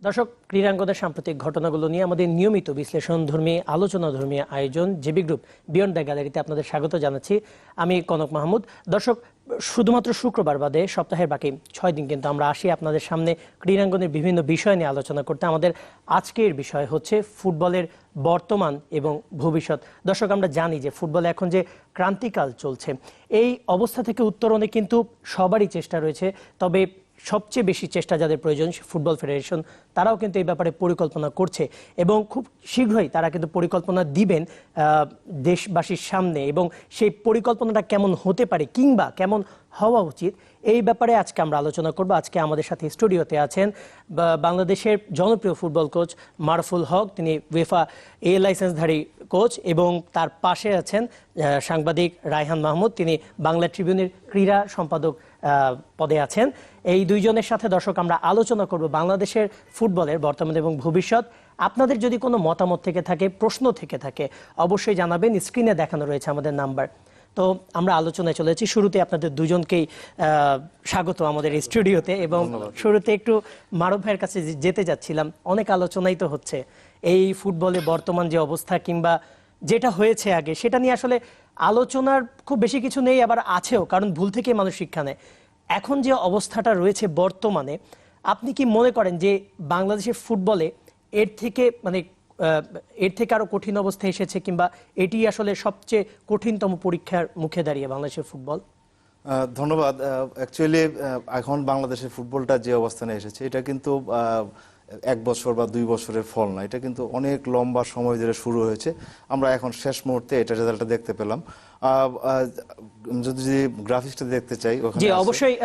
দর্শক, ক্রীড়াঙ্গনের সাম্প্রতিক ঘটনাগুলো নিয়ে আমাদের নিয়মিত বিশ্লেষণধর্মী আলোচনাধর্মী আয়োজন জেবি গ্রুপ বিয়ন্ড দ্য গ্যালারিতে আপনাদের স্বাগত জানাচ্ছি। আমি কনক মাহমুদ। দর্শক, শুধুমাত্র শুক্রবার বাদে সপ্তাহের বাকি 6 দিন কিন্তু আমরা আসি আপনাদের সামনে ক্রীড়াঙ্গনের বিভিন্ন বিষয় নিয়ে আলোচনা করতে। আমাদের আজকের বিষয় হচ্ছে ফুটবলের বর্তমান এবং ভবিষ্যৎ। দর্শক, আমরা জানি যে ফুটবলে এখন যে ক্রান্তিকাল চলছে, এই অবস্থা থেকে উত্তরণে কিন্তু সবারই চেষ্টা রয়েছে। তবে সবচেয়ে বেশি চেষ্টা যাদের প্রয়োজন ফুটবল ফেডারেশন, তারাও কিন্তু এই ব্যাপারে পরিকল্পনা করছে এবং খুব শীঘ্রই তারা কিন্তু পরিকল্পনা দিবেন দেশবাসীর সামনে। এবং সেই পরিকল্পনাটা কেমন হতে পারে কিংবা কেমন হওয়া উচিত, এই ব্যাপারে আজকে আমরা আলোচনা করব। আজকে আমাদের সাথে স্টুডিওতে আছেন বাংলাদেশের জনপ্রিয় ফুটবল কোচ মারুফুল হক, তিনি উয়েফা এ লাইসেন্সধারী কোচ, এবং তার পাশে আছেন সাংবাদিক রায়হান মাহমুদ, তিনি বাংলা ট্রিবিউনের ক্রীড়া সম্পাদক পদে আছেন। এই দুইজনের সাথে দর্শক আমরা আলোচনা করব বাংলাদেশের ফুটবলের বর্তমান এবং ভবিষ্যৎ। আপনাদের যদি কোনো মতামত থেকে থাকে, প্রশ্ন থেকে থাকে, অবশ্যই জানাবেন। স্ক্রিনে দেখানো রয়েছে আমাদের নাম্বার। তো আমরা আলোচনায় চলে যাচ্ছি। শুরুতে আপনাদের দুজনকেই স্বাগত আমাদের স্টুডিওতে। এবং শুরুতে একটু মারুফ ভাইয়ের কাছে যেতে যাচ্ছিলাম। অনেক আলোচনাই তো হচ্ছে এই ফুটবলে বর্তমান যে অবস্থা কিংবা যেটা হয়েছে আগে, সেটা নিয়ে আসলে আলোচনার খুব বেশি কিছু নেই, আবার আছেও, কারণ ভুল থেকে মানুষ শিক্ষা নেয়। এখন যে অবস্থাটা রয়েছে বর্তমানে, আপনি কি মনে করেন যে বাংলাদেশের ফুটবলে এর থেকে আরো কঠিন অবস্থা এসেছে, কিংবা এটি আসলে সবচেয়ে কঠিনতম পরীক্ষার মুখে দাঁড়িয়ে বাংলাদেশের ফুটবল? ধন্যবাদ। অ্যাকচুয়ালি এখন বাংলাদেশের ফুটবলটা যে অবস্থানে এসেছে, এটা কিন্তু 1 বছর বা 2 বছরের ফল না। এটা কিন্তু অনেক লম্বা সময় ধরে শুরু হয়েছে। আমরা এখন শেষ মুহূর্তে এটা রেজাল্টটা দেখতে পেলাম। যদি গ্রাফিক্সটা দেখতে চাই, জি অবশ্যই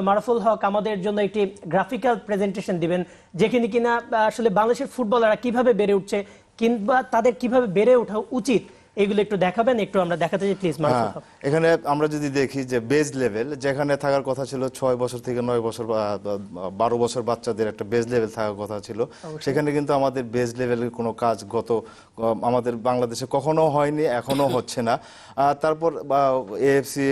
মারুফুল হক আমাদের জন্য একটি গ্রাফিক্যাল প্রেজেন্টেশন দিবেন, যেখানে কিনা আসলে বাংলাদেশের ফুটবলাররা কিভাবে বেড়ে উঠছে কিংবা তাদের কিভাবে বেড়ে ওঠা উচিত, এগুলো একটু দেখাবেন। একটু আমরা দেখাতে চাই, প্লিজ মারুফুল হক। এখানে আমরা যদি দেখি যে বেজ লেভেল যেখানে থাকার কথা ছিল 6 বছর থেকে 9 বছর বা 12 বছর বাচ্চাদের একটা বেজ লেভেল থাকার কথা ছিল, সেখানে কিন্তু আমাদের বেজ লেভেলের কোনো কাজ আমাদের বাংলাদেশে কখনো হয়নি, এখনো হচ্ছে না। তারপর এএফসি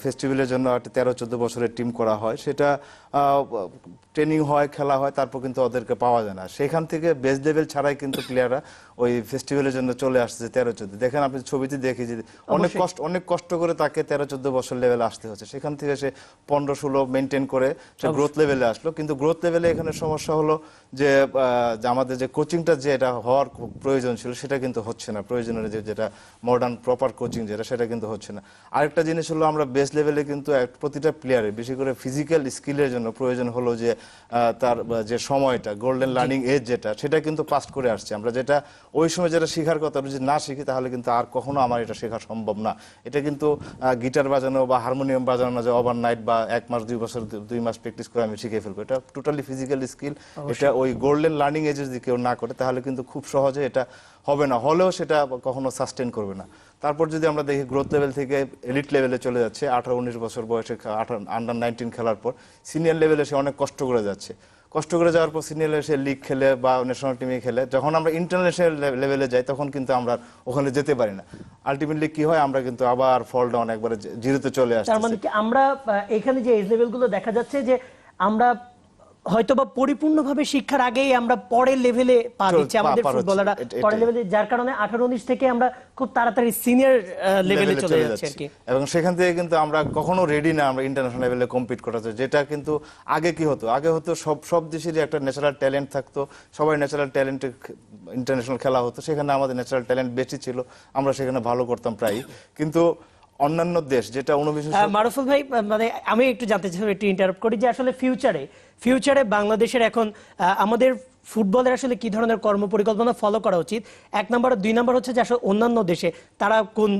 ফেস্টিভ্যালের জন্য একটা 13-14 বছরের টিম করা হয়, সেটা ট্রেনিং হয়, খেলা হয়, তারপর কিন্তু ওদেরকে পাওয়া যায় না। সেখান থেকে বেজ লেভেল ছাড়াই কিন্তু প্লেয়াররা ওই ফেস্টিভ্যালের জন্য চলে আসছে 13-14। দেখেন আপনি ছবিতে দেখি যে অনেক কষ্ট করে তাকে 13-14 বছর লেভেলে আসতে হচ্ছে। সেখান থেকে সে 15-16 মেনটেন করে সে গ্রোথ লেভেলে আসলো। কিন্তু গ্রোথ লেভেলে এখানে সমস্যা হলো যে আমাদের যে কোচিংটা যেটা হওয়ার প্রয়োজন ছিল, সেটা কিন্তু হচ্ছে না। প্রয়োজনের যেটা মডার্ন প্রপার কোচিং সেটা কিন্তু হচ্ছে না। আরেকটা জিনিস হলো, আমরা বেস লেভেলে কিন্তু প্রতিটা প্লেয়ারের বেশি করে ফিজিক্যাল স্কিলের জন্য প্রয়োজন হলো যে তার যে সময়টা, গোল্ডেন লার্নিং এজ সেটা কিন্তু পাস করে আসছে। আমরা যেটা ওই সময় যেটা শেখার কথা, যদি না শিখি তাহলে কিন্তু আর কখনো আমার এটা শেখা সম্ভব না। এটা কিন্তু গিটার বাজানো বা হারমোনিয়াম বাজানো না যে ওভারনাইট বা 1 মাস 2 বছর 2 মাস প্র্যাকটিস করে আমি শিখে ফেলবো। এটা টোটালি ফিজিক্যাল স্কিল। এটা ওই গোল্ডেন লার্নিং এজে যদি কেউ না করে তাহলে কিন্তু খুব সহজে এটা হবে না, হলেও সেটা কখনো সাস্টেন করবে না। তারপর যদি আমরা দেখি গ্রোথ লেভেল থেকে এলিট লেভেলে চলে যাচ্ছে 18-19 বছর বয়সে, আন্ডার 19 খেলার পর সিনিয়র লেভেলে সে অনেক কষ্ট করে যাচ্ছে। কষ্ট করে যাওয়ার পর সিনিয়র লেভেলে সে লিগ খেলে বা ন্যাশনাল টিমে খেলে। যখন আমরা ইন্টারন্যাশনাল লেভেলে যাই তখন কিন্তু আমরা ওখানে যেতে পারি না। আলটিমেটলি কি হয়, আমরা কিন্তু আবার ফল ডাউন, একবারে জিরোতে চলে আসছি। তার মানে কি আমরা এখানে যে এজ লেভেলগুলো দেখা যাচ্ছে যে আমরা হয়তোবা পরিপূর্ণভাবে শিক্ষার আগেই আমরা পরের লেভেলে পা দিচ্ছি আমাদের ফুটবলাররা, পরের লেভেলে, যার কারণে 18-19 থেকে আমরা খুব তাড়াতাড়ি সিনিয়র লেভেলে চলে যাচ্ছি আর কি। এবং সেখান থেকে কিন্তু আমরা কখনো রেডি না আমরা ইন্টারন্যাশনাল লেভেলে কম্পিট করাতে। যেটা কিন্তু আগে কি হতো, আগে হতো সব দেশেরই একটা ন্যাচারাল ট্যালেন্ট থাকতো, সবাই ন্যাচারাল ট্যালেন্টে ইন্টারন্যাশনাল খেলা হতো। সেখানে আমাদের ন্যাচারাল ট্যালেন্ট বেশি ছিল, আমরা সেখানে ভালো করতাম প্রায়। কিন্তু অন্যান্য দেশ যেটা মারুফুল ভাই, মানে আমি একটু জানতে চাই, একটু ইন্টারাপ্ট করি, যে আসলে ফিউচারে বাংলাদেশের এখন আমাদের ফুটবলের আসলে কি ধরনের কর্মপরিকল্পনা ফলো করা উচিত, 1 নম্বর। 2 নম্বর হচ্ছে যে আসলে অন্যান্য দেশে তারা কোন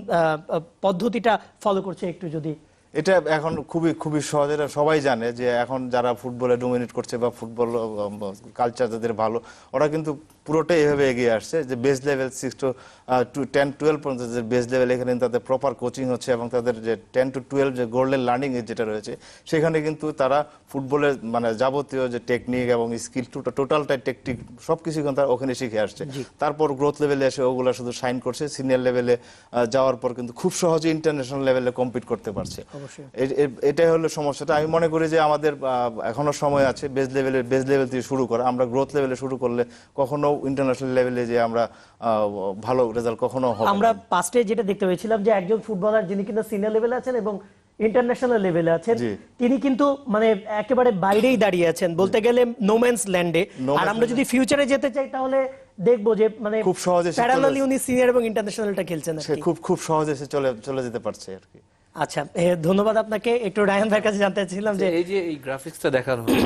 পদ্ধতিটা ফলো করছে, একটু যদি। এটা এখন খুবই সহজ, এটা সবাই জানে যে এখন যারা ফুটবলে ডোমিনেট করছে বা ফুটবল কালচার যাদের ভালো, ওরা কিন্তু পুরোটাই এভাবে এগিয়ে আসছে যে বেস লেভেল 6 to 10-12 পর্যন্ত যে বেস লেভেল, এখানে তাদের প্রপার কোচিং হচ্ছে এবং তাদের যে 10 to 12 যে গোল্ডেন লার্নিং যেটা রয়েছে সেখানে কিন্তু তারা ফুটবলের মানে যাবতীয় যে টেকনিক এবং স্কিল টোটালটাই টেকনিক সবকিছু কিন্তু তারা ওখানে শিখে আসছে। তারপর গ্রোথ লেভেলে এসে ওগুলা শুধু সাইন করছে, সিনিয়র লেভেলে যাওয়ার পর কিন্তু খুব সহজে ইন্টারন্যাশনাল লেভেলে কম্পিট করতে পারছে। এটাই হলো সমস্যাটা। আমি মনে করি যে আমাদের এখনো সময় আছে বেস লেভেল থেকে শুরু করা। আমরা গ্রোথ লেভেলে শুরু করলে কখনো ইন্টারন্যাশনাল লেভেলে যে আমরা ভালো রেজাল্ট কখনো হবে না। আমরা পাস্টে যেটা দেখতে পেয়েছিলাম যে একজন ফুটবলার যিনি কিন্তু সিনিয়র লেভেলে আছেন এবং ইন্টারন্যাশনাল লেভেলে আছেন, তিনি কিন্তু মানে একেবারে বাইরেই দাঁড়িয়ে আছেন বলতে গেলে নোম্যান্স ল্যান্ডে। আর আমরা যদি ফিউচারে যেতে চাই তাহলে দেখবো যে মানে খুব সহজে প্যারালালি উনি সিনিয়র এবং ইন্টারন্যাশনালটা খেলছেন আর কি। খুব সহজে সে চলে যেতে পারছে আর কি। আচ্ছা, ধন্যবাদ আপনাকে। একটু রায়হান ভাইয়ের কাছে জানতে চাইছিলাম যে এই যে এই গ্রাফিক্সটা দেখানো হলো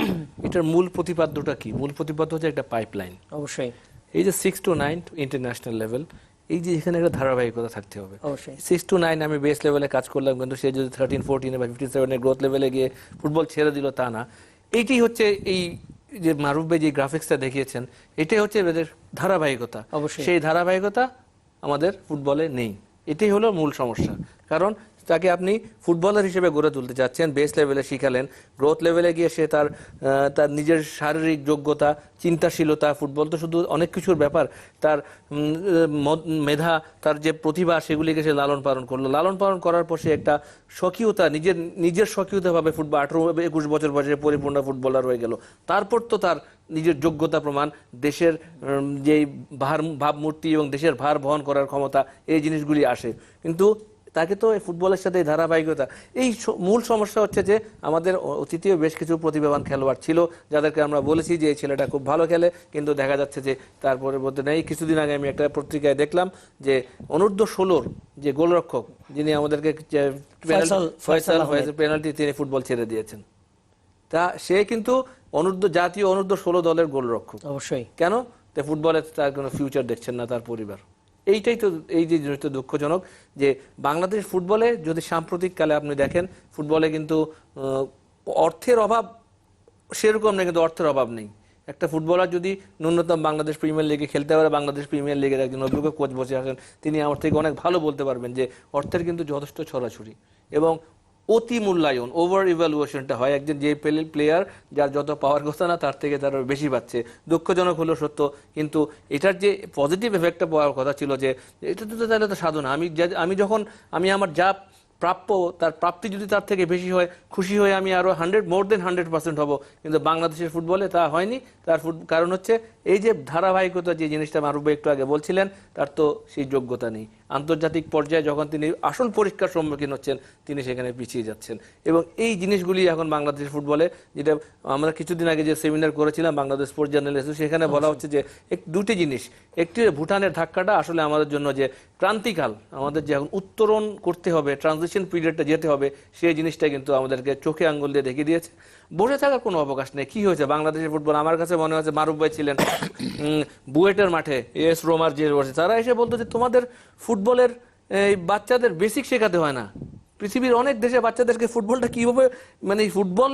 এটার মূল প্রতিপাদ্যটা কি? মূল প্রতিপাদ্য হচ্ছে একটা পাইপলাইন। অবশ্যই এই যে 6 to 9 ইন্টারন্যাশনাল লেভেল, এই যে এখানে একটা ধারাবাহিকতা থাকতে হবে। অবশ্যই 6 to 9 আমি বেস লেভেলে কাজ করলাম, কিন্তু সে যদি 13-14 বা 57 গ্রোথ লেভেলে গিয়ে ফুটবল ছেড়ে দিল তা না। এইটি হচ্ছে এই যে মারুফ ভাই যে গ্রাফিক্সটা দেখিয়েছেন, এটাই হচ্ছে এদের ধারাবাহিকতা। অবশ্যই। সেই ধারাবাহিকতা আমাদের ফুটবলে নেই, এটাই হলো মূল সমস্যা। কারণ তাকে আপনি ফুটবলার হিসেবে গড়ে তুলতে চাচ্ছেন, বেস লেভেলে শিখালেন, গ্রোথ লেভেলে গিয়ে সে তার নিজের শারীরিক যোগ্যতা, চিন্তাশীলতা, ফুটবল তো শুধু অনেক কিছুর ব্যাপার, তার মেধা, তার যে প্রতিভা সেগুলিকে সে লালন পালন করলো। লালন পালন করার পর সে একটা স্বকীয়তা, নিজের স্বকীয়তাভাবে ফুটবল 18-21 বছর বয়সে পরিপূর্ণ ফুটবলার হয়ে গেল। তারপর তো তার নিজের যোগ্যতা প্রমাণ, দেশের যে ভাবমূর্তি এবং দেশের ভার বহন করার ক্ষমতা, এই জিনিসগুলি আসে। কিন্তু তাকে তো ফুটবলের সাথে ধারাবাহিকতা, এই মূল সমস্যা হচ্ছে যে আমাদের অতীতেও বেশ কিছু প্রতিভাবান খেলোয়াড় ছিল যাদেরকে আমরা বলেছি যে এই ছেলেটা খুব ভালো খেলে, কিন্তু দেখা যাচ্ছে যে তার পরিবর্তে নেই। কিছুদিন আগে আমি একটা পত্রিকায় দেখলাম যে অনূর্ধ্ব 16 যে গোলরক্ষক, যিনি আমাদেরকে পেনাল্টি তিনি ফুটবল ছেড়ে দিয়েছেন, তা সে কিন্তু জাতীয় অনূর্ধ্ব 16 দলের গোলরক্ষক। অবশ্যই কেন? ফুটবলে তার কোনো ফিউচার দেখছেন না তার পরিবার। এইটাই তো এই যে জিনিসটা দুঃখজনক যে বাংলাদেশ ফুটবলে যদি সাম্প্রতিক কালে আপনি দেখেন, ফুটবলে কিন্তু অর্থের অভাব সেরকম নেই, কিন্তু অর্থের অভাব নেই। একটা ফুটবলার যদি ন্যূনতম বাংলাদেশ প্রিমিয়ার লিগে খেলতে পারে, বাংলাদেশ প্রিমিয়ার লিগের একজন অভিজ্ঞ কোচ বসে আছেন, তিনি আমার থেকে অনেক ভালো বলতে পারবেন যে অর্থের কিন্তু যথেষ্ট ছড়াছড়ি এবং অতি মূল্যায়ন, ওভার ইভ্যালুয়েশনটা হয়। একজন যে প্লেয়ার যার যত পাওয়ার কথা না তার থেকে তার বেশি পাচ্ছে। দুঃখজনক হলো সত্য, কিন্তু এটার যে পজিটিভ এফেক্টটা পাওয়ার কথা ছিল যে এটা তো তাহলে তো সাধনা। আমি যখন আমার যা প্রাপ্য, তার প্রাপ্তি যদি তার থেকে বেশি হয়, খুশি হয়ে আমি আরো মোর দেন 100% হব। কিন্তু বাংলাদেশের ফুটবলে তা হয়নি। তার কারণ হচ্ছে এই যে ধারাবাহিকতা, যে জিনিসটা মারুফ ভাই একটু আগে বলছিলেন, তার তো সেই যোগ্যতা নেই। আন্তর্জাতিক পর্যায়ে যখন তিনি আসল পরীক্ষার সম্মুখীন হচ্ছেন, তিনি সেখানে পিছিয়ে যাচ্ছেন। এবং এই জিনিসগুলি এখন বাংলাদেশের ফুটবলে, যেটা আমরা কিছুদিন আগে যে সেমিনার করেছিলাম বাংলাদেশ স্পোর্টস জার্নালিস্ট, সেখানে বলা হচ্ছে যে দুটি জিনিস। একটি ভুটানের ধাক্কাটা আসলে আমাদের জন্য যে ক্রান্তিকাল, আমাদের যে এখন উত্তরণ করতে হবে, ট্রানজিশন পিরিয়ডটা যেতে হবে, সেই জিনিসটা কিন্তু আমাদেরকে চোখে আঙ্গুল দিয়ে দেখিয়ে দিয়েছে। বসে থাকার কোনো অবকাশ নেই। কি হয়েছে বাংলাদেশের ফুটবল? আমার কাছে মনে হচ্ছে মারুফ ভাই ছিলেন বুয়েটের মাঠে, এস রোমার যে বসে, তারা এসে বলতো যে তোমাদের ফুটবলের এই বাচ্চাদের বেসিক শেখাতে হয় না। পৃথিবীর অনেক দেশে বাচ্চাদেরকে ফুটবলটা কিভাবে, মানে ফুটবল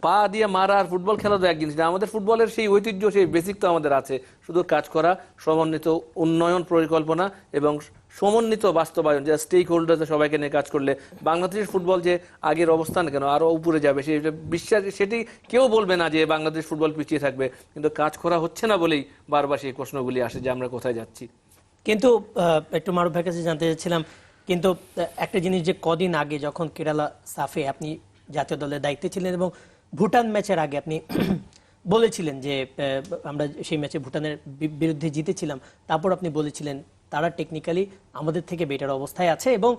পা দিয়ে মারা আর ফুটবল খেলা তো এক জিনিস না। আমাদের ফুটবলের সেই ঐতিহ্য, সেই বেসিক তো আমাদের আছে। শুধু কাজ করা, সমন্বিত উন্নয়ন পরিকল্পনা এবং সমন্বিত বাস্তবায়ন, যে স্টেক হোল্ডার সবাইকে নিয়ে কাজ করলে বাংলাদেশের ফুটবল যে আগের অবস্থান কেন আরো উপরে যাবে, সেই বিশ্বাস, সেটি কেউ বলবে না যে বাংলাদেশ ফুটবল পিছিয়ে থাকবে। কিন্তু কাজ করা হচ্ছে না বলেই বারবার সেই প্রশ্নগুলি আসে যে আমরা কোথায় যাচ্ছি। কিন্তু একটু মারুফ ভাইয়ের কাছে জানতে চাচ্ছিলাম, কিন্তু একটা জিনিস যে কদিন আগে যখন কেরালা সাফে আপনি জাতীয় দলের দায়িত্বে ছিলেন এবং ভুটান ম্যাচের আগে আপনি বলেছিলেন যে আমরা সেই ম্যাচে ভুটানের বিরুদ্ধে জিতেছিলাম, তারপর আপনি বলেছিলেন তারা টেকনিক্যালি আমাদের থেকে বেটার অবস্থায় আছে এবং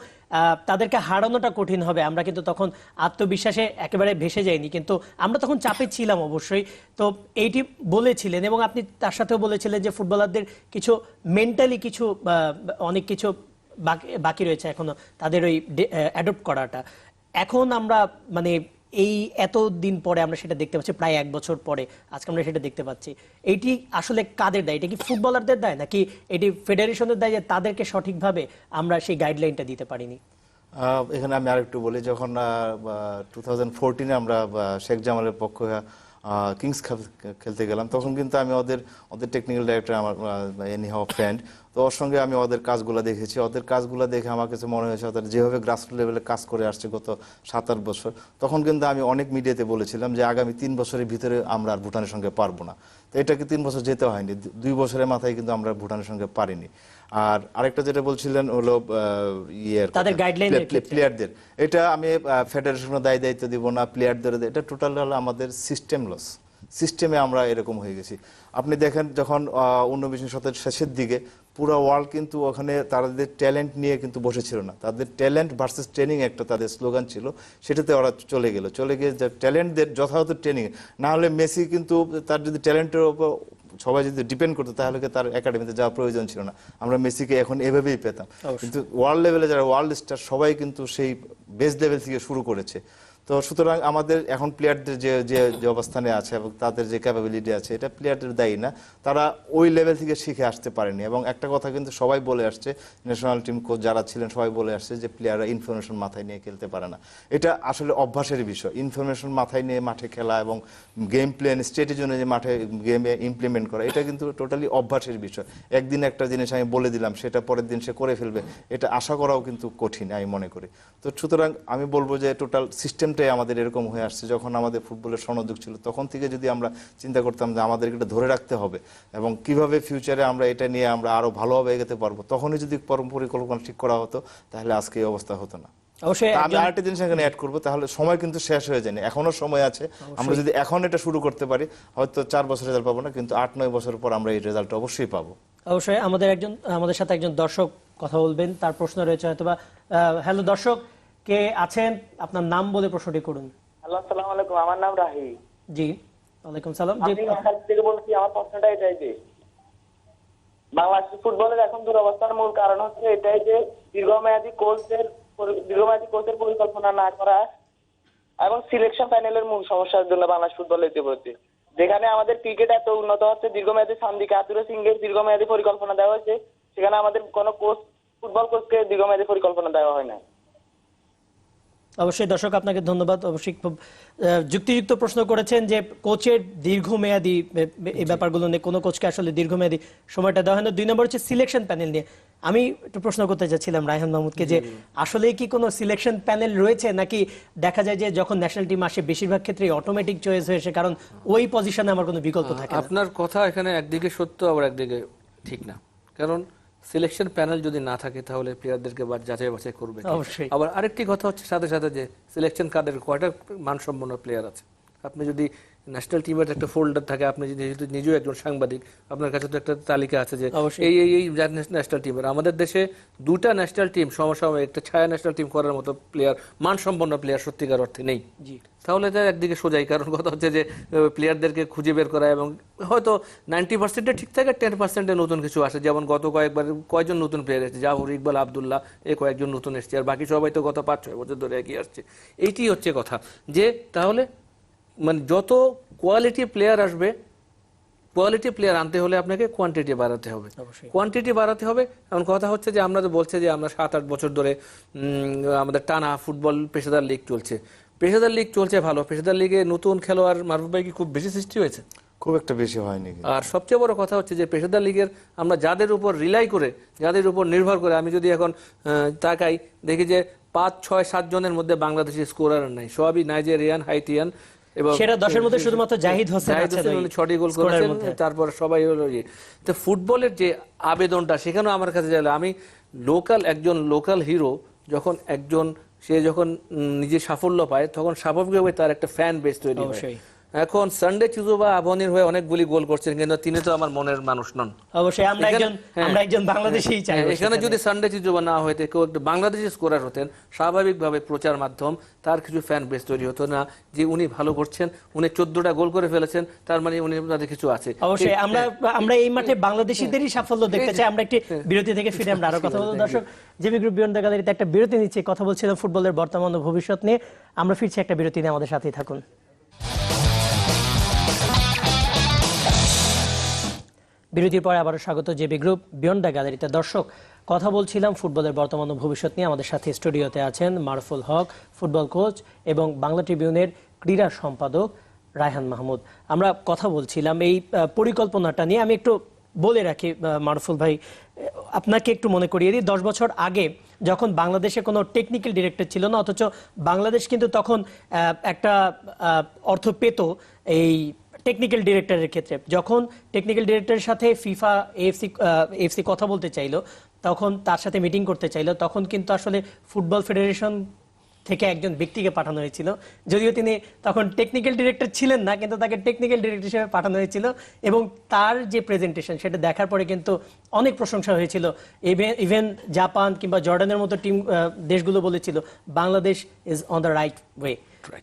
তাদেরকে হারানোটা কঠিন হবে। আমরা কিন্তু তখন আত্মবিশ্বাসে একেবারে ভেসে যাইনি, কিন্তু আমরা তখন চাপে ছিলাম অবশ্যই। তো এইটি বলেছিলেন এবং আপনি তার সাথেও বলেছিলেন যে ফুটবলারদের কিছু মেন্টালি কিছু অনেক কিছু বাকি রয়েছে এখনো তাদের ওই অ্যাডপ্ট করাটা। এখন আমরা মানে এই এতদিন পরে আমরা সেটা দেখতে পাচ্ছি, প্রায় 1 বছর পরে আজকে আমরা সেটা দেখতে পাচ্ছি। এইটি আসলে কাদের দায়? এটা কি ফুটবলারদের দায় নাকি এটি ফেডারেশনের দায় যে তাদেরকে সঠিকভাবে আমরা সেই গাইডলাইনটা দিতে পারিনি? এখানে আমি আরেকটু বলি, যখন 2014-এ আমরা শেখ জামালের পক্ষে কিংস খেলতে গেলাম, তখন কিন্তু আমি ওদের টেকনিক্যাল ডাইরেক্টর আমার এনিহাও ফ্রেন্ড, তো ওর সঙ্গে আমি ওদের কাজগুলো দেখেছি। ওদের কাজগুলো দেখে আমার কাছে মনে হয়েছে ওদের যেভাবে গ্রাসরুট লেভেলে কাজ করে আসছে গত 7-8 বছর, তখন কিন্তু আমি অনেক মিডিয়াতে বলেছিলাম যে আগামী 3 বছরের ভিতরে আমরা আর ভুটানের সঙ্গে পারবো না। তো এটাকে 3 বছর যেতে হয়নি, 2 বছরের মাথায় কিন্তু আমরা ভুটানের সঙ্গে পারিনি। আর আরেকটা যেটা বলছিলেন হলো তাদের গাইডলাইন প্লেয়ারদের, এটা আমি ফেডারেশনের দায়িত্ব দিব না, প্লেয়ারদের, এটা টোটাল হলো আমাদের সিস্টেম লস। সিস্টেমে আমরা এরকম হয়ে গেছি। আপনি দেখেন যখন 19 শতকের শেষের দিকে পুরো ওয়ার্ল্ড কিন্তু ওখানে তাদের ট্যালেন্ট নিয়ে কিন্তু বসেছিল না, তাদের ট্যালেন্ট ভার্সেস ট্রেনিং একটা তাদের স্লোগান ছিল, সেটাতে ওরা চলে গিয়ে ট্যালেন্টদের যথাযথ ট্রেনিং, না হলে মেসি কিন্তু তার যদি ট্যালেন্টের উপর সবাই যদি ডিপেন্ড করতো তাহলে তার একাডেমিতে যাওয়ার প্রয়োজন ছিল না, আমরা মেসিকে এখন এভাবেই পেতাম। কিন্তু ওয়ার্ল্ড লেভেলে যারা ওয়ার্ল্ড স্টার সবাই কিন্তু সেই বেস লেভেল থেকে শুরু করেছে। তো সুতরাং আমাদের এখন প্লেয়ারদের যে অবস্থানে আছে এবং তাদের যে ক্যাপাবিলিটি আছে, এটা প্লেয়ারদের দায়ী না, তারা ওই লেভেল থেকে শিখে আসতে পারেনি। এবং একটা কথা কিন্তু সবাই বলে আসছে, ন্যাশনাল টিম কোচ যারা ছিলেন সবাই বলে আসছে যে প্লেয়াররা ইনফরমেশন মাথায় নিয়ে খেলতে পারে না। এটা আসলে অভ্যাসের বিষয়, ইনফরমেশন মাথায় নিয়ে মাঠে খেলা এবং গেম প্ল্যান স্ট্র্যাটেজি অনুযায়ী মাঠে গেমে ইমপ্লিমেন্ট করা, এটা কিন্তু টোটালি অভ্যাসের বিষয়। একদিন একটা জিনিস আমি বলে দিলাম, সেটা পরের দিন সে করে ফেলবে, এটা আশা করাও কিন্তু কঠিন আমি মনে করি। তো সুতরাং আমি বলবো যে টোটাল সিস্টেমটাই আমাদের এরকম হয়ে আসছে। যখন আমাদের ফুটবলের স্বর্ণযুগ ছিল তখন থেকে যদি আমরা চিন্তা করতাম যে আমাদেরকে এটা ধরে রাখতে হবে এবং কিভাবে ফিউচারে আমরা এটা নিয়ে আমরা আরো ভালোভাবে এগোতে পারবো, তখনই যদি পরিকল্পনা ঠিক করা হতো তাহলে আজকে এই অবস্থা হতো না। অবশ্যই আমি আরেকটা জিনিস এখানে অ্যাড করবো, তাহলে সময় কিন্তু শেষ হয়ে যায়নি, এখনো সময় আছে। আমরা যদি এখন এটা শুরু করতে পারি, হয়তো 4 বছর রেজাল্ট পাবো না, কিন্তু 8-9 বছর পর আমরা এই রেজাল্ট অবশ্যই পাবো। অবশ্যই আমাদের সাথে একজন দর্শক কথা বলবেন, তার প্রশ্ন রয়েছে হয়তোবা। হ্যালো দর্শক, কে আছেন? আপনার নাম বলে প্রশ্নটি করুন। হ্যালো, আসসালামু আলাইকুম, আমার নাম রাহি। জি, ওয়ালাইকুম সালাম। জি, আমি ঢাকা থেকে বলছি। আমার প্রশ্নটা এটাই যে বাংলাদেশ ফুটবলের এখন দুরবস্থার মূল কারণ হচ্ছে এটাই যে দীর্ঘমেয়াদী কোচের পরিকল্পনা না করা এবং সিলেকশন প্যানেলের মূল সমস্যার জন্য বাংলাদেশ ফুটবল যেতে পড়ছে। যেখানে আমাদের ক্রিকেট এত উন্নত হচ্ছে, দীর্ঘমেয়াদী সান্দিকে আতুরে সিংহের দীর্ঘমেয়াদী পরিকল্পনা দেওয়া হয়েছে, সেখানে আমাদের কোনো ফুটবল কোচকে দীর্ঘমেয়াদী পরিকল্পনা দেওয়া হয় না। অবশ্যই দর্শক, আপনাকে ধন্যবাদ। অবশ্যই খুব যুক্তিযুক্ত প্রশ্ন করেছেন যে কোচের দীর্ঘমেয়াদী এই ব্যাপারগুলো নিয়ে কোনো কোচকে আসলে দীর্ঘমেয়াদী সময়টা দেওয়া হয় না। 2 নম্বর হচ্ছে সিলেকশন প্যানেল নিয়ে। আমি একটু প্রশ্ন করতে চাচ্ছিলাম রায়হান মাহমুদকে যে আসলে কি কোনো সিলেকশন প্যানেল রয়েছে, নাকি দেখা যায় যে যখন ন্যাশনাল টিম আসে বেশিরভাগ ক্ষেত্রে অটোমেটিক চয়েস হয়েছে, কারণ ওই পজিশনে আমার কোনো বিকল্প থাকে না? আপনার কথা এখানে একদিকে সত্য আবার একদিকে ঠিক না, কারণ সিলেকশন প্যানেল যদি না থাকে তাহলে প্লেয়ারদেরকে যাচাই বাছাই করবে। অবশ্যই। আবার আরেকটি কথা হচ্ছে সাথে সাথে যে সিলেকশন কার্ডের কয়টা মানসম্পন্ন প্লেয়ার আছে। আপনি যদি ন্যাশনাল টিমের একটা ফোল্ডার থাকে, আপনি যদি নিজেও একজন সাংবাদিক, আপনার কাছে তো একটা তালিকা আছে যে এই ন্যাশনাল টিমের। আমাদের দেশে 2টা ন্যাশনাল টিম সমসাময়িক একটা ছায়া ন্যাশনাল টিম করার মতো প্লেয়ার, মানসম্পন্ন প্লেয়ার সত্যিকার অর্থে নেই। তাহলে এটা একদিকে সোজাই, কারণ কথা হচ্ছে যে প্লেয়ারদেরকে খুঁজে বের করা এবং হয়তো 90% ঠিক থাকে, 10% নতুন কিছু আসে। যেমন গত কয়েকজন নতুন প্লেয়ার এসেছে, জাফর ইকবাল, আবদুল্লাহ, এই কয়েকজন নতুন এসছে, আর বাকি সবাই তো গত 5-6 বছর ধরে একই আসছে। এইটি হচ্ছে কথা যে তাহলে মানে যত কোয়ালিটি প্লেয়ার আসবে, কোয়ালিটি প্লেয়ার আনতে হলে আপনাকে কোয়ান্টিটি বাড়াতে হবে। কোয়ান্টিটি বাড়াতে হবে। এমন কথা হচ্ছে যে আমরা তো বলছে যে আমরা 7-8 বছর ধরে আমাদের টানা ফুটবল পেশাদার লিগ চলছে। পেশাদার লিগ চলছে ভালো, পেশাদার লিগে নতুন খেলোয়াড় মারুফ ভাই কি খুব বেশি সৃষ্টি হয়েছে? খুব একটা বেশি হয়নি। আর সবচেয়ে বড় কথা হচ্ছে যে পেশাদার লিগের আমরা যাদের উপর রিলাই করে, যাদের উপর নির্ভর করে, আমি যদি এখন তাকাই দেখি যে 5-6-7 জনের মধ্যে বাংলাদেশি স্কোরার নাই, সবই নাইজেরিয়ান, হাইটিয়ান, এবং সেটা 10-এর মধ্যে শুধুমাত্র জাহিদ হোসেন আছেন, 6টি গোল করেছেন। তারপর সবাই হলো তো ফুটবলের যে আবেদনটা সেখানেও আমার কাছে যাইলে আমি একজন লোকাল হিরো যখন সে যখন নিজে সাফল্য পায় তখন স্বাভাবিকভাবে তার একটা ফ্যান বেস তৈরি হয়। এখন সানডে চিজোবা আবনির হয়ে অনেকগুলি গোল করছেন, কিন্তু তিনি তো আমার মনের মানুষ নন। অবশ্যই আমরা একজন বাংলাদেশীই চাই। এখানে যদি সানডে চিজোবা না হইতে কেউ একটা বাংলাদেশি স্কোরার হতেন, স্বাভাবিকভাবে প্রচার মাধ্যম তার কিছু ফ্যান বেস তৈরি হতো না যে উনি ভালো করছেন, উনি 14টা গোল করে ফেলেছেন, তার মানে উনি কিছু আছে। অবশ্যই আমরা এই মাঠে বাংলাদেশিদেরই সাফল্য দেখতে চাই। আমরা একটি বিরতি থেকে ফিরে আমরা আরো কথা বলবো। দর্শক, জেবি গ্রুপ বিয়ন্ড দ্য গ্যালারিতে একটা বিরতি নিচ্ছে, কথা বলছিলাম ফুটবলের বর্তমান ও ভবিষ্যৎ নিয়ে। আমরা ফিরছি একটা বিরতি নিয়ে, আমাদের সাথেই থাকুন। বিরতির পরে আবারও স্বাগত জেবি গ্রুপ বিয়ন্ড দ্য গ্যালারিতে। দর্শক, কথা বলছিলাম ফুটবলের বর্তমান ও ভবিষ্যৎ নিয়ে। আমাদের সাথে স্টুডিওতে আছেন মারুফুল হক, ফুটবল কোচ এবং বাংলা ট্রিবিউনের ক্রীড়া সম্পাদক। রায়হান মাহমুদ, আমরা কথা বলছিলাম এই পরিকল্পনাটা নিয়ে। আমি একটু বলে রাখি মারুফুল ভাই, আপনাকে একটু মনে করিয়ে দিই, 10 বছর আগে যখন বাংলাদেশে কোনো টেকনিক্যাল ডিরেক্টর ছিল না, অথচ বাংলাদেশ কিন্তু তখন একটা অর্থ পেত এই টেকনিক্যাল ডিরেক্টরের ক্ষেত্রে। যখন টেকনিক্যাল ডিরেক্টরের সাথে ফিফা এএফসি কথা বলতে চাইলো, তখন তার সাথে মিটিং করতে চাইলো, তখন কিন্তু আসলে ফুটবল ফেডারেশন থেকে একজন ব্যক্তিকে পাঠানো হয়েছিল, যদিও তিনি তখন টেকনিক্যাল ডিরেক্টর ছিলেন না, কিন্তু তাকে টেকনিক্যাল ডিরেক্টর হিসেবে পাঠানো হয়েছিল। এবং তার যে প্রেজেন্টেশন সেটা দেখার পরে কিন্তু অনেক প্রশংসা হয়েছিল। ইভেন জাপান কিংবা জর্ডানের মতো টিম দেশগুলো বলেছিল Bangladesh is on the right way,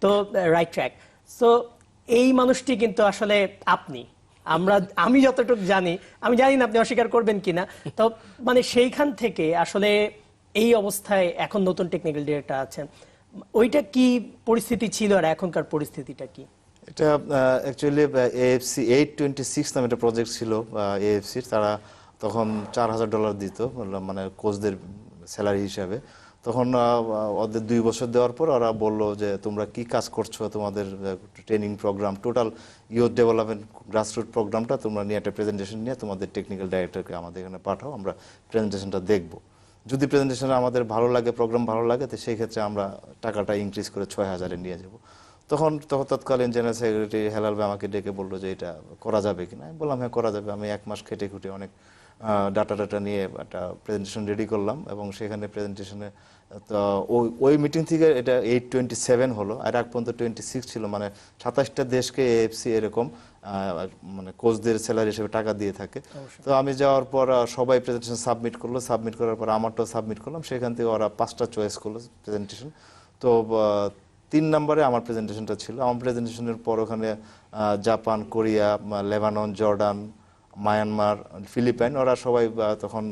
তো রাইট ট্র্যাক। সো এই মানুষটি কিন্তু আসলে আপনি, আমি যতটুকু জানি, আমি জানি না আপনি অস্বীকার করবেন কিনা, তো মানে সেইখান থেকে আসলে এই অবস্থায় এখন নতুন টেকনিক্যাল ডিরেক্টর আছেন, ওইটা কি পরিস্থিতি ছিল আর এখনকার পরিস্থিতিটা কি? এটা অ্যাকচুয়ালি এএফসি 826 নামে একটা প্রজেক্ট ছিল এএফসির, তারা তখন $4,000 দিত মানে কোচদের স্যালারি হিসাবে। তখন ওদের 2 বছর দেওয়ার পর ওরা বললো যে তোমরা কি কাজ করছো, তোমাদের training program, total youth development grassroot প্রোগ্রামটা তোমরা নিয়ে একটা প্রেজেন্টেশন নিয়ে তোমাদের টেকনিক্যাল ডাইরেক্টরকে আমাদের এখানে পাঠাও, আমরা প্রেজেন্টেশনটা দেখবো। যদি প্রেজেন্টেশন আমাদের ভালো লাগে, প্রোগ্রাম ভালো লাগে, তো সেই ক্ষেত্রে আমরা টাকাটা ইনক্রিজ করে 6,000-এ নিয়ে যাব। তখন তৎকালীন জেনারেল সেক্রেটারি হেলাল ভাই আমাকে ডেকে বললো যে এটা করা যাবে কিনা। আমি বললাম হ্যাঁ করা যাবে। আমি 1 মাস খেটে খুঁটে অনেক ডাটা নিয়ে একটা প্রেজেন্টেশন রেডি করলাম, এবং সেখানে প্রেজেন্টেশনে ওই মিটিং থেকে এটা 827 হলো, আর এক পর্যন্ত 26 ছিল, মানে 27টা দেশকে এএফসি এরকম মানে কোচদের স্যালারি হিসেবে টাকা দিয়ে থাকে। তো আমি যাওয়ার পর সবাই প্রেজেন্টেশন সাবমিট করলো, সাবমিট করার পর আমারটাও সাবমিট করলাম, সেখান থেকে ওরা 5টা চয়েস করলো প্রেজেন্টেশন। তো 3 নম্বরে আমার প্রেজেন্টেশনটা ছিল। আমার প্রেজেন্টেশনের পর ওখানে Japan, Korea, Lebanon, Jordan, Myanmar, Philippine, ওরা সবাই তখন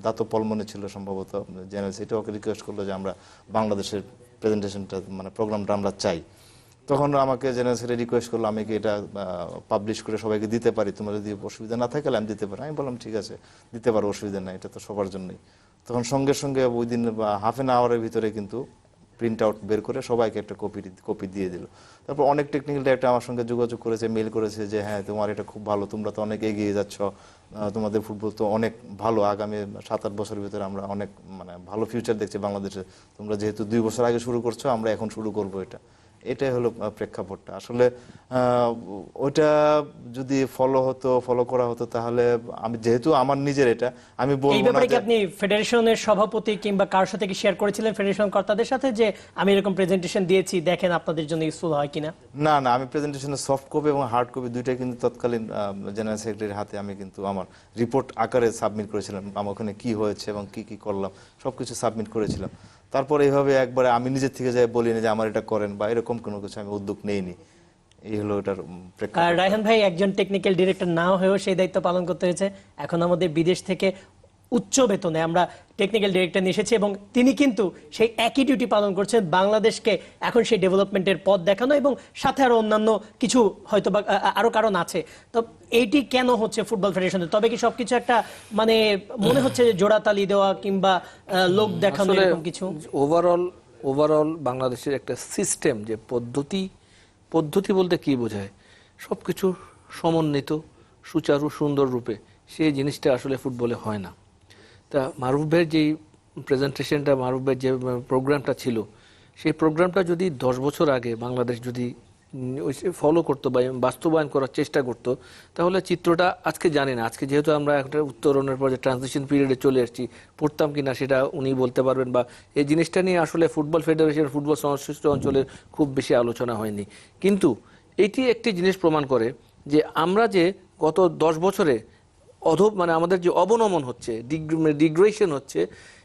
দাতো পলমনে ছিল সম্ভবত জেনারেল সেটা, ওকে রিকোয়েস্ট করলো যে আমরা বাংলাদেশের প্রেজেন্টেশনটা মানে প্রোগ্রামটা আমরা চাই। তখন আমাকে জেনারেল সেক্রেটারি রিকোয়েস্ট করলো আমি কি এটা পাবলিশ করে সবাইকে দিতে পারি, তোমার যদি অসুবিধা না থাকে আমি দিতে পারি। আমি বললাম ঠিক আছে দিতে পারো, অসুবিধা নাই, এটা তো সবার জন্যই। তখন সঙ্গে সঙ্গে ওই দিন হাফ অ্যান আওয়ারের ভিতরে কিন্তু প্রিন্ট আউট বের করে সবাইকে একটা কপি দিয়ে দিল। তারপর অনেক টেকনিক্যাল ডাইরেক্টর আমার সঙ্গে যোগাযোগ করেছে, মেল করেছে যে হ্যাঁ তোমার এটা খুব ভালো, তোমরা তো অনেক এগিয়ে যাচ্ছ, তোমাদের ফুটবল তো অনেক ভালো, আগামী 7-8 বছরের ভিতরে আমরা অনেক মানে ভালো ফিউচার দেখছি বাংলাদেশে, তোমরা যেহেতু 2 বছর আগে শুরু করছো, আমরা এখন শুরু করবো। এটাই হলো প্রেক্ষাপটটা। আসলে ওইটা যদি ফলো করা হতো তাহলে আমি, যেহেতু আমার নিজের এটা, আমি এই বলবো না ব্যাপারে কি যে আপনি ফেডারেশনের সভাপতি কিংবা কার সাথে কি শেয়ার করেছিলেন, ফেডারেশন কর্তাদের সাথে, যে আমি এরকম প্রেজেন্টেশন দিয়েছি, দেখেন আপনাদের জন্য ইউজফুল হয় কিনা? না, আমি প্রেজেন্টেশনের সফট কপি এবং হার্ড কপি দুইটাই কিন্তু তৎকালীন জেনারেল সেক্রেটারির হাতে আমি কিন্তু আমার রিপোর্ট আকারে সাবমিট করেছিলাম, আমার ওখানে কি হয়েছে এবং কি করলাম সবকিছু সাবমিট করেছিলাম। তারপর এইভাবে একবারে আমি নিজের থেকে যাই বলিনি যে আমার এটা করেন বা এরকম কোনো কিছু আমি উদ্যোগ নেইনি। এই হলো এটার প্রেক্ষাপট। আর রায়হান ভাই একজন টেকনিক্যাল ডিরেক্টর না হয়েও সেই দায়িত্ব পালন করতে হয়েছে। এখন আমাদের বিদেশ থেকে উচ্চ বেতনে আমরা টেকনিক্যাল ডিরেক্টর নিয়ে এসেছি, এবং তিনি কিন্তু সেই একই ডিউটি পালন করছেন, বাংলাদেশকে এখন সেই ডেভেলপমেন্টের পথ দেখানো, এবং সাথে আরো অন্যান্য কিছু হয়তো বা আরো কারণ আছে। তো এইটি কেন হচ্ছে ফুটবল ফেডারেশনে? তবে কি সবকিছু একটা মানে মনে হচ্ছে যে জোড়াতালি দেওয়া কিংবা লোক দেখানো এরকম কিছু? ওভারঅল বাংলাদেশের একটা সিস্টেম, যে পদ্ধতি বলতে কি বোঝায়, সবকিছু সমন্বিত, সুচারু, সুন্দর রূপে, সেই জিনিসটা আসলে ফুটবলে হয় না। তা মারুফ ভাইয়ের যেই প্রেজেন্টেশনটা, মারুফ ভাইয়ের যে প্রোগ্রামটা ছিল, সেই প্রোগ্রামটা যদি 10 বছর আগে বাংলাদেশ যদি ফলো করতো বা বাস্তবায়ন করার চেষ্টা করতো, তাহলে চিত্রটা আজকে জানি না। আজকে যেহেতু আমরা একটা উত্তরণের পর যে ট্রানজিশন পিরিয়ডে চলে এসেছি, পড়তাম কিনা সেটা উনি বলতে পারবেন, বা এই জিনিসটা নিয়ে আসলে ফুটবল ফেডারেশন, ফুটবল সংশ্লিষ্ট অঞ্চলের খুব বেশি আলোচনা হয়নি। কিন্তু এটি একটি জিনিস প্রমাণ করে যে আমরা যে গত 10 বছরে মানে আমাদের যে অবনমন হচ্ছে, ডিগ্রেডেশন হচ্ছে,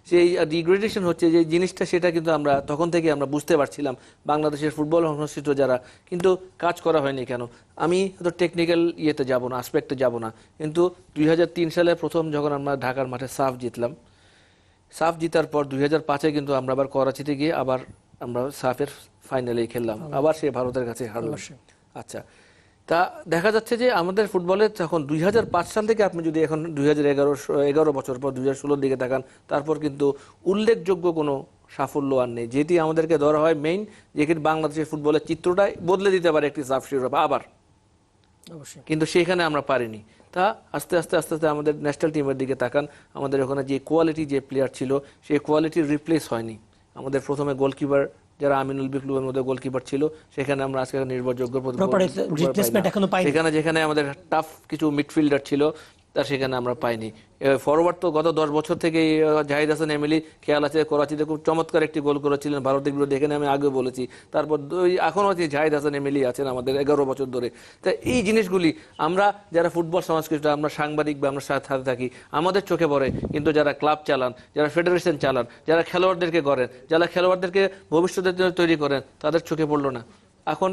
সেই ডিগ্রেডেশন হচ্ছে যে জিনিসটা, সেটা কিন্তু আমরা তখন থেকে আমরা বুঝতে পারছিলাম বাংলাদেশের ফুটবল সংশ্লিষ্ট যারা, কিন্তু কাজ করা হয়নি কেন। আমি হয়তো টেকনিক্যাল ইয়েতে যাব না, আসপেক্টে যাব না, কিন্তু 2003 সালে প্রথম যখন আমরা ঢাকার মাঠে সাফ জিতলাম, সাফ জিতার পর 2005-এ কিন্তু আমরা আবার করাচিতে গিয়ে আবার আমরা সাফের ফাইনালে খেললাম, আবার সে ভারতের কাছে হারলাম। আচ্ছা, তা দেখা যাচ্ছে যে আমাদের ফুটবলে তখন 2005 সাল থেকে আপনি যদি এখন 2011 বছর পর 2016 দিকে তাকান, তারপর কিন্তু উল্লেখযোগ্য কোনো সাফল্য আর নেই। যেটি আমাদেরকে ধরা হয় মেইন, যেটি বাংলাদেশের ফুটবলের চিত্রটাই বদলে দিতে পারে একটি সাফ শিরোপা আবার, অবশ্যই। কিন্তু সেখানে আমরা পারিনি। তা আস্তে আস্তে আস্তে আস্তে আমাদের ন্যাশনাল টিমের দিকে তাকান, আমাদের ওখানে যে কোয়ালিটি যে প্লেয়ার ছিল সেই কোয়ালিটির রিপ্লেস হয়নি। আমাদের প্রথমে গোলকিপার যারা আমিনুল বিপ্লবের মধ্যে গোলকিপার ছিল, সেখানে আমরা আজকে নির্ভরযোগ্য Proper replacement এখনো পাইনি। সেখানে যেখানে আমাদের টাফ কিছু মিডফিল্ডার ছিল তা সেখানে আমরা পাইনি। ফরওয়ার্ড তো গত 10 বছর থেকে জাহিদ হাসান এমিলি, খেয়াল আছে করাচিতে খুব চমৎকার একটি গোল করেছিলেন ভারতের বিরুদ্ধে, এখানে আমি আগে বলেছি। তারপর এখনও যে জাহিদ হাসান এমিলি আছেন আমাদের 11 বছর ধরে। তা এই জিনিসগুলি আমরা যারা ফুটবল সংস্কৃতিটা আমরা সাংবাদিক বা আমরা সাথে থাকি আমাদের চোখে পড়ে, কিন্তু যারা ক্লাব চালান, যারা ফেডারেশন চালান, যারা খেলোয়াড়দেরকে করেন, যারা খেলোয়াড়দেরকে ভবিষ্যতের জন্য তৈরি করেন, তাদের চোখে পড়লো না। এখন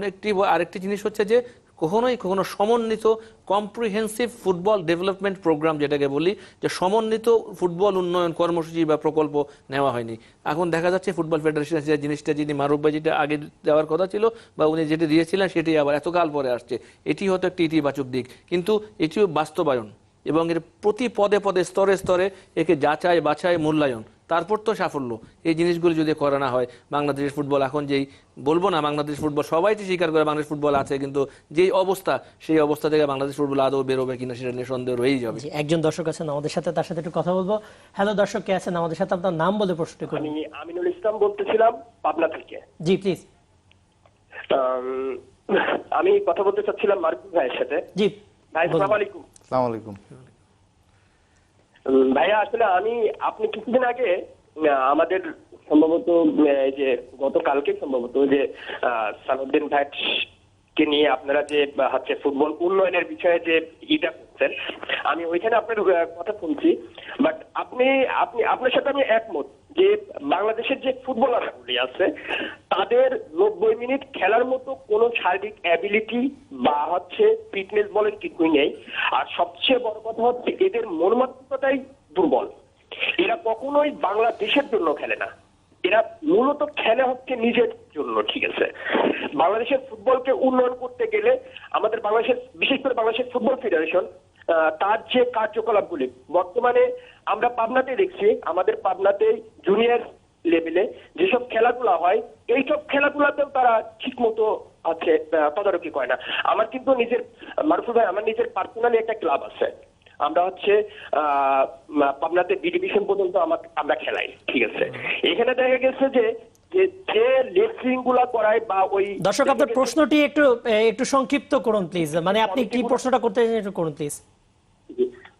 আরেকটি জিনিস হচ্ছে যে কখনো সমন্বিত কম্প্রিহেন্সিভ ফুটবল ডেভেলপমেন্ট প্রোগ্রাম যেটাকে বলি, যে সমন্বিত ফুটবল উন্নয়ন কর্মসূচি বা প্রকল্প নেওয়া হয়নি। এখন দেখা যাচ্ছে ফুটবল ফেডারেশন যে জিনিসটা যিনি মারুফ ভাই যেটা আগে দেওয়ার কথা ছিল বা উনি যেটা দিয়েছিলেন সেটি আবার এতকাল পরে আসছে, এটি হয়তো একটি ইতিবাচক দিক, কিন্তু এটিও বাস্তবায়ন এবং এর প্রতি পদে পদে স্তরে স্তরে একে যাচাই বাছাই মূল্যায়ন, তারপর তো সাফল্য। এই জিনিসগুলো যদি করা না হয়, বাংলাদেশের ফুটবল এখন যেই বলবো না বাংলাদেশ ফুটবল সবাই তো স্বীকার করে বাংলাদেশ ফুটবল আছে, কিন্তু যেই অবস্থা সেই অবস্থা থেকে বাংলাদেশ ফুটবল আদৌ বেরোবে কিনা সেটা নিয়ে সন্দেহ রয়েই যাবে। জি, একজন দর্শক আছেন আমাদের সাথে, তার সাথে একটু কথা বলবো। হ্যালো দর্শক, কে আছেন আমাদের সাথে? আপনার নাম বলে প্রশ্নটি করুন। আমি আমিনুল ইসলাম বলতেছিলাম পাবনা থেকে। জি প্লিজ। আমি কথা বলতে চাচ্ছিলাম মারুফ ভাইয়ের সাথে। জি ভাই, বলুন। আসসালামু আলাইকুম। আসসালামু আলাইকুম। ভাইয়া, আসলে আপনি কিছুদিন আগে আমাদের সম্ভবত এই যে গতকালকে সম্ভবত যে সালাউদ্দিন ভাই কে নিয়ে আপনারা যে হচ্ছে ফুটবল উন্নয়নের বিষয়ে যে ইটা করছেন, আমি ওইখানে আপনার কথা শুনছি। বাট আপনার সাথে আমি একমত যে বাংলাদেশের যে ফুটবলারগুলি আছে তাদের 90 মিনিট খেলার মতো কোনো শারীরিক অ্যাবিলিটি বা হচ্ছে ফিটনেস বলেন কিছুই নেই। আর সবচেয়ে বড় কথা হচ্ছে এদের মনমানসিকতাই দুর্বল। এরা কখনোই বাংলাদেশের জন্য খেলে না, এরা মূলত খেলে হচ্ছে নিজের জন্য। ঠিক আছে, বাংলাদেশের ফুটবলকে উন্নয়ন করতে গেলে আমাদের বাংলাদেশের, বিশেষ করে বাংলাদেশের ফুটবল ফেডারেশন তার যে কার্যকলাপগুলি বর্তমানে আমরা পাবনাতে দেখছি, আমাদের পাবনাতে জুনিয়র লেভেলে যেসব খেলাগুলো হয় এইসব খেলাগুলোতেও তারা ঠিক মতো আছে তদারকি করে না। আমার কিন্তু নিজের মারুফুল ভাই, আমার নিজের পার্সোনালি একটা ক্লাব আছে, আমরা হচ্ছে পাবনাতে বি ডিভিশন পর্যন্ত আমরা খেলাই। ঠিক আছে, এখানে দেখা গেছে যে যে লেফটিং গুলা করায় বা ওই দর্শক, আপনার প্রশ্নটি একটু সংক্ষিপ্ত করুন প্লিজ, মানে আপনি কি প্রশ্নটা করতে চান একটু করুন প্লিজ।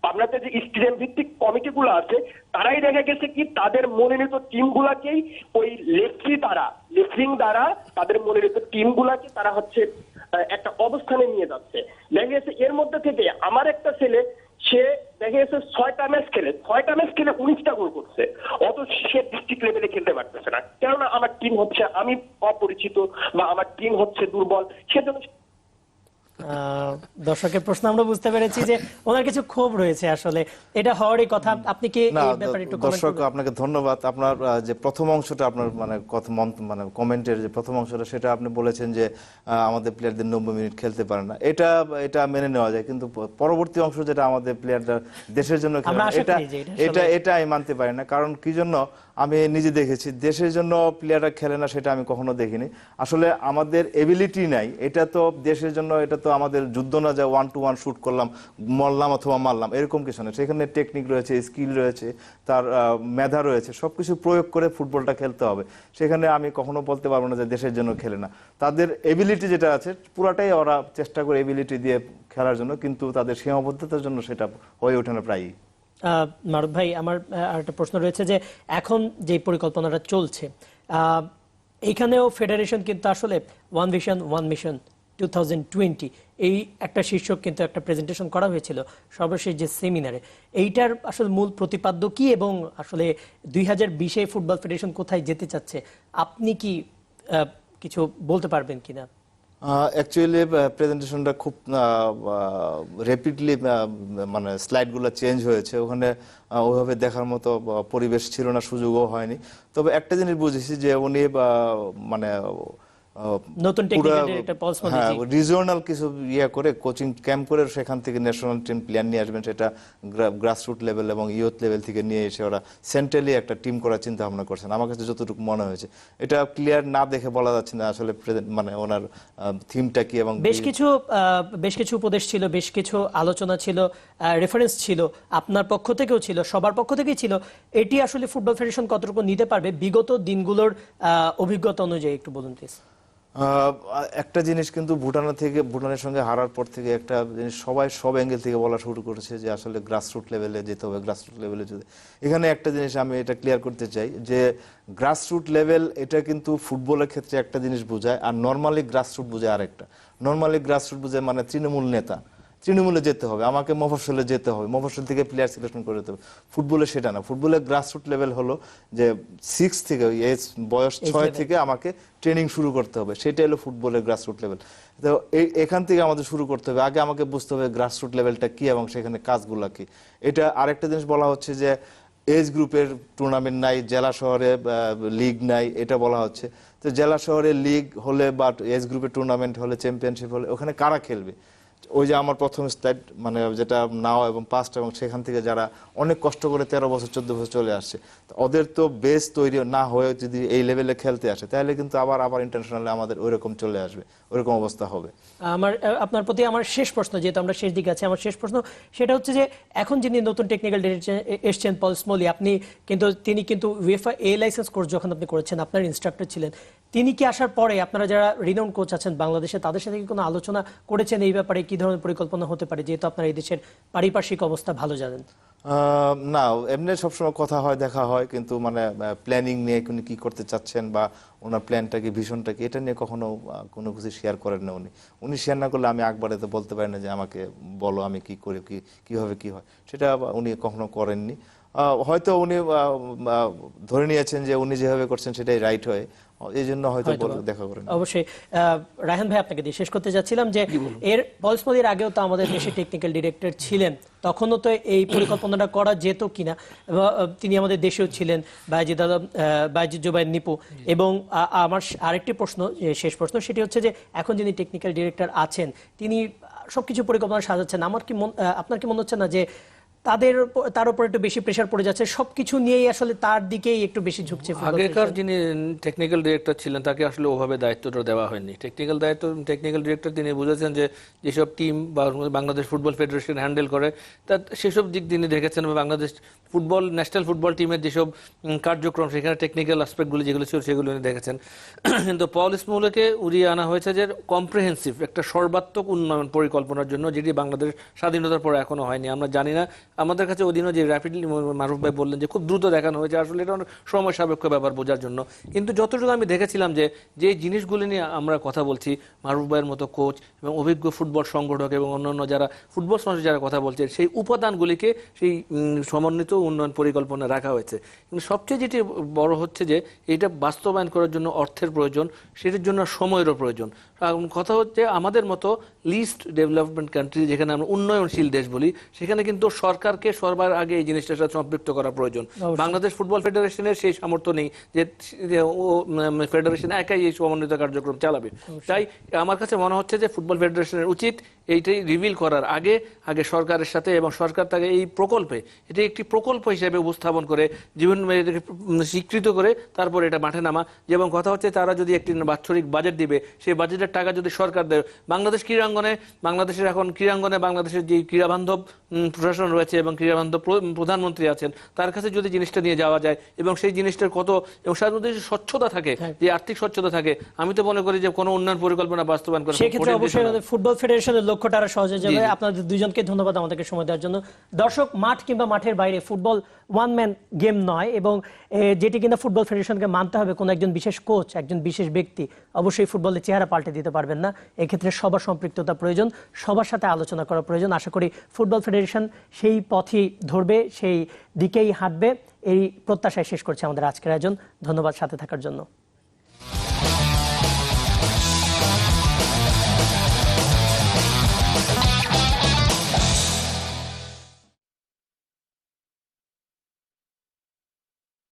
পাবনাতে যে স্টেডিয়াম ভিত্তিক কমিটি গুলো আছে তারাই দেখা গেছে কি তাদের মনোনীত টিম গুলাকেই ওই লেফটিং দ্বারা তাদের মনোনীত টিম গুলাকে তারা হচ্ছে একটা অবস্থানে নিয়ে যাচ্ছে। দেখা গেছে এর মধ্যে থেকে আমার একটা ছেলে, সে দেখা গেছে 6টা ম্যাচ খেলে 19টা গোল করছে, অত সে ডিস্ট্রিক্ট লেভেলে খেলতে পারতেছে না, কেননা আমার টিম হচ্ছে, আমি অপরিচিত বা আমার টিম হচ্ছে দুর্বল, সেজন্য। দর্শকের প্রশ্ন আমরা বুঝতে পেরেছি যে ওনার কিছু ক্ষোভ রয়েছে, আসলে এটা হওয়ারই কথা। আপনি কি না, এই ব্যাপারে একটু কমেন্ট দর্শক করবেন? আপনাকে ধন্যবাদ। আপনার যে প্রথম অংশটা, আপনার মানে কথা মানে কমেন্টের যে প্রথম অংশটা, সেটা আপনি বলেছেন যে আমাদের প্লেয়ারদের 90 মিনিট খেলতে পারে না, এটা মেনে নেওয়া যায়, কিন্তু পরবর্তী অংশ যেটা আমাদের প্লেয়াররা দেশের জন্য খেলে আমরা না, আশা করি যে এটা আমি মানতে পারি না। কারণ কি জন্য, আমি নিজে দেখেছি দেশের জন্য প্লেয়াররা খেলে না, সেটা আমি কখনো দেখিনি। আসলে আমাদের এবিলিটি নাই, এটা তো দেশের জন্য, এটা তো আমাদের যুদ্ধ না যে 1-to-1 শুট করলাম, মরলাম অথবা মারলাম, এরকম কিছু না। সেখানে টেকনিক রয়েছে, স্কিল রয়েছে, তার মেধা রয়েছে, সবকিছু প্রয়োগ করে ফুটবলটা খেলতে হবে। সেখানে আমি কখনো বলতে পারবো না যে দেশের জন্য খেলে না। তাদের এবিলিটি যেটা আছে পুরাটাই ওরা চেষ্টা করে এবিলিটি দিয়ে খেলার জন্য, কিন্তু তাদের সীমাবদ্ধতার জন্য সেটা হয়ে ওঠে না প্রায়ই। মারুফ ভাই, আমার আরেকটা প্রশ্ন রয়েছে যে এখন যে পরিকল্পনাটা চলছে, এইখানেও ফেডারেশন কিন্তু আসলে ওয়ান ভিশন ওয়ান মিশন 2020 এই একটা শীর্ষক কিন্তু একটা প্রেজেন্টেশন করা হয়েছিল সর্বশেষ যে সেমিনারে। এইটার আসলে মূল প্রতিপাদ্য কি এবং আসলে 2020-এ ফুটবল ফেডারেশন কোথায় যেতে চাচ্ছে, আপনি কি কিছু বলতে পারবেন কিনা? অ্যাকচুয়ালি প্রেজেন্টেশনটা খুব র্যাপিডলি, মানে স্লাইডগুলো চেঞ্জ হয়েছে, ওখানে ওইভাবে দেখার মতো পরিবেশ ছিল না, সুযোগও হয়নি। তবে একটা জিনিস বুঝেছি যে উনি মানে নতুন টেকনিক্যাল ডিরেক্টর পল স্মোলি, হ্যাঁ, রিজিওনাল কিছু করে কোচিং ক্যাম্প করে সেখান থেকে ন্যাশনাল টিম প্লেয়ার নিয়ে আসবেন, সেটা গ্রাসরুট লেভেল এবং ইয়ুথ লেভেল থেকে নিয়ে এসে ওরা সেন্ট্রালি একটা টিম করার চিন্তা ভাবনা করছেন। আমার কাছে যতটুকু মনে হয়েছে, এটা ক্লিয়ার না দেখে বলা যাচ্ছে না আসলে মানে ওনার থিমটা কি। এবং বেশ কিছু উপদেশ ছিল, বেশ কিছু আলোচনা ছিল, রেফারেন্স ছিল, আপনার পক্ষ থেকেও ছিল, সবার পক্ষ থেকেই ছিল। এটি আসলে ফুটবল ফেডারেশন কতটুকু নিতে পারবে বিগত দিনগুলোর অভিজ্ঞতা অনুযায়ী একটু বলুন প্লিজ। একটা জিনিস কিন্তু ভুটানের সঙ্গে হারার পর থেকে একটা জিনিস সবাই সব অ্যাঙ্গেল থেকে বলা শুরু করেছে যে আসলে গ্রাসরুট লেভেলে যেতে হবে, গ্রাসরুট লেভেলে যেতে। এখানে একটা জিনিস আমি এটা ক্লিয়ার করতে চাই যে গ্রাসরুট লেভেল এটা কিন্তু ফুটবলের ক্ষেত্রে একটা জিনিস বোঝায়, আর নর্মালি গ্রাসরুট বোঝায় আরেকটা। নর্মালি গ্রাসরুট বোঝায় মানে তৃণমূল নেতা, তৃণমূলে যেতে হবে, আমাকে মফস্বলে যেতে হবে, মফস্বল থেকে প্লেয়ার সিলেকশন করে যেতে হবে। ফুটবলে সেটা না, ফুটবলের গ্রাসরুট লেভেল হলো যে 6 থেকে বয়স 6 থেকে আমাকে ট্রেনিং শুরু করতে হবে, সেটা হলো ফুটবলের গ্রাসরুট লেভেল। তো এখান থেকে আমাদের শুরু করতে হবে। আগে আমাকে বুঝতে হবে গ্রাসরুট লেভেলটা কি এবং সেখানে কাজগুলা কি। এটা আরেকটা জিনিস বলা হচ্ছে যে এজ গ্রুপের টুর্নামেন্ট নাই, জেলা শহরে লিগ নাই, এটা বলা হচ্ছে। তো জেলা শহরে লিগ হলে বা এজ গ্রুপের টুর্নামেন্ট হলে, চ্যাম্পিয়নশিপ হলে, ওখানে কারা খেলবে? ওই যে আমার প্রথম স্টার্ট মানে যেটা নাও এবং পাস্ট, এবং সেখান থেকে যারা অনেক কষ্ট করে 13 বছর 14 বছর চলে আসছে, ওদের তো বেস তৈরি না হয়ে যদি এই লেভেলে খেলতে আসে তাহলে কিন্তু আবার ইন্টারন্যাশনালে আমাদের ওইরকম চলে আসবে, ওইরকম অবস্থা হবে। আপনার প্রতি আমার শেষ প্রশ্ন, যেহেতু আমরা শেষ দিকে আছি, আমার শেষ প্রশ্ন সেটা হচ্ছে যে এখন যিনি নতুন টেকনিক্যাল ডিরেক্টর এসছেন পল স্মোলি, তিনি কিন্তু উয়েফা এ লাইসেন্স কোর্স যখন আপনি করেছেন, আপনার ইনস্ট্রাক্টর ছিলেন, তিনি কি আসার পরে আপনারা যারা রিনাউন্ড কোচ আছেন বাংলাদেশে তাদের সাথে কি কোনো আলোচনা করেছেন এই ব্যাপারে, কি ধরনের পরিকল্পনা হতে পারে, যেহেতু আপনারা এই দেশের পারিপার্শ্বিক অবস্থা ভালো জানেন? না, এমনি সবসময় কথা হয়, দেখা হয়, কিন্তু মানে প্ল্যানিং নিয়ে কি করতে চাচ্ছেন বা ওনার প্ল্যানটা কি, ভিশনটা কি, এটা নিয়ে কখনো কোনো কিছু শেয়ার করেন না উনি শেয়ার না করলে আমি একবারে তো বলতে পারি না যে আমাকে বলো আমি কি করি, কিভাবে কি হয়, সেটা উনি কখনো করেননি। হয়তো উনি ধরে নিয়েছেন যে উনি যেভাবে করছেন সেটাই রাইট হয়, এই জন্য হয়তো দেখা করেন। অবশ্যই। রায়হান ভাই, আপনাকে দিয়ে শেষ করতে যাচ্ছিলাম যে এর পল স্মোলির আগেও তো আমাদের দেশে টেকনিক্যাল ডিরেক্টর ছিলেন, তখনও তো এই পরিকল্পনাটা করা যেত কিনা, তিনি আমাদের দেশেও ছিলেন, বাইজিদ জুবাইর নিপু। এবং আমার আরেকটি প্রশ্ন, শেষ প্রশ্ন, সেটি হচ্ছে যে এখন যিনি টেকনিক্যাল ডিরেক্টর আছেন তিনি সবকিছু পরিকল্পনা সাজাচ্ছেন, আপনার কি মনে হচ্ছে না যে তার উপর একটু বেশি প্রেসার পড়ে যাচ্ছে, সবকিছু নিয়েই আসলে তার দিকেই একটু বেশি ঝুঁকছে? আগেকার যিনি টেকনিক্যাল ডিরেক্টর ছিলেন তাকে আসলে ওভাবে দায়িত্বটা দেওয়া হয়নি। টেকনিক্যাল ডিরেক্টর তিনি বুঝেছেন যে যেসব টিম বা বাংলাদেশ ফুটবল ফেডারেশন হ্যান্ডেল করে সেসব দিক তিনি দেখেছেন, এবং বাংলাদেশ ন্যাশনাল ফুটবল টিমের যেসব কার্যক্রম সেখানে টেকনিক্যাল আসপেক্টগুলি যেগুলো ছিল সেগুলো উনি দেখেছেন। কিন্তু পল স্মোলিকে উড়িয়ে আনা হয়েছে যে কম্প্রিহেন্সিভ একটা সর্বাত্মক উন্নয়ন পরিকল্পনার জন্য, যেটি বাংলাদেশ স্বাধীনতার পর এখনো হয়নি। আমরা জানি না, আমাদের কাছে ওদিনও যে র্যাপিডলি মারুফ ভাই বললেন যে খুব দ্রুত দেখানো হয়েছে, আসলে এটা অনেক সময় সাপেক্ষ ব্যাপার বোঝার জন্য। কিন্তু যতটুকু আমি দেখেছিলাম যে জিনিসগুলি নিয়ে আমরা কথা বলছি, মারুফ ভাইয়ের মতো কোচ এবং অভিজ্ঞ ফুটবল সংগঠক এবং অন্যান্য যারা ফুটবল সমাজে যারা কথা বলছে, সেই উপাদানগুলিকে সেই সমন্বিত উন্নয়ন পরিকল্পনা রাখা হয়েছে। কিন্তু সবচেয়ে যেটি বড় হচ্ছে যে এটা বাস্তবায়ন করার জন্য অর্থের প্রয়োজন, সেটার জন্য সময়েরও প্রয়োজন। কথা হচ্ছে আমাদের মতো লিস্ট ডেভেলপমেন্ট কান্ট্রি, যেখানে আমরা উন্নয়নশীল দেশ বলি, সেখানে কিন্তু সরকারকে সবার আগে এই জিনিসটার সাথে সম্পৃক্ত করা প্রয়োজন। বাংলাদেশ ফুটবল ফেডারেশনের সেই সামর্থ্য নেই যে ফেডারেশন একাই এই সমন্বিত কার্যক্রম চালাবে। তাই আমার কাছে মনে হচ্ছে যে ফুটবল ফেডারেশনের উচিত এইটাই রিভিল করার আগে সরকারের সাথে, এবং সরকার তাকে এই প্রকল্পে এটি একটি প্রকল্প হিসেবে উপস্থাপন করে জীবন স্বীকৃত করে তারপর এটা মাঠে নামা। যেমন কথা হচ্ছে তারা যদি একটি বাৎসরিক বাজেট দিবে, সেই বাজেটের টাকা যদি সরকার দেয়, বাংলাদেশের ক্রীড়াঙ্গনে বাংলাদেশের যে ক্রীড়াবান্ধব প্রশাসন রয়েছে এবং ক্রীড়াবান্ধব প্রধানমন্ত্রী আছেন, তার কাছে যদি জিনিসটা নিয়ে যাওয়া যায় এবং সেই জিনিসটার এবং সার মধ্যে স্বচ্ছতা থাকে, যে আর্থিক স্বচ্ছতা থাকে, আমি তো মনে করি যে কোনো উন্নয়ন পরিকল্পনা বাস্তবায়ন করা সেক্ষেত্রে অবশ্যই ফুটবল ফেডারেশনের লক্ষ্যটা আরো সহজ হয়ে যাবে। আপনাদের দুইজনকে ধন্যবাদ আমাদেরকে সময় দেওয়ার জন্য। দর্শক, মাঠ কিংবা মাঠের বাইরে ফুটবল ওয়ান ম্যান গেম নয়, এবং যেটি কিনা ফুটবল ফেডারেশনকে মানতে হবে, কোনো একজন বিশেষ কোচ, একজন বিশেষ ব্যক্তি অবশ্যই ফুটবলের চেহারা পাল্টে দিতে পারবেন না। এক্ষেত্রে সবার সম্পৃক্ততা প্রয়োজন, সবার সাথে আলোচনা করা প্রয়োজন। আশা করি ফুটবল ফেডারেশন সেই পথই ধরবে, সেই দিকেই হাঁটবে, এই প্রত্যাশায় শেষ করছে আমাদের আজকের আয়োজন। ধন্যবাদ সাথে থাকার জন্য।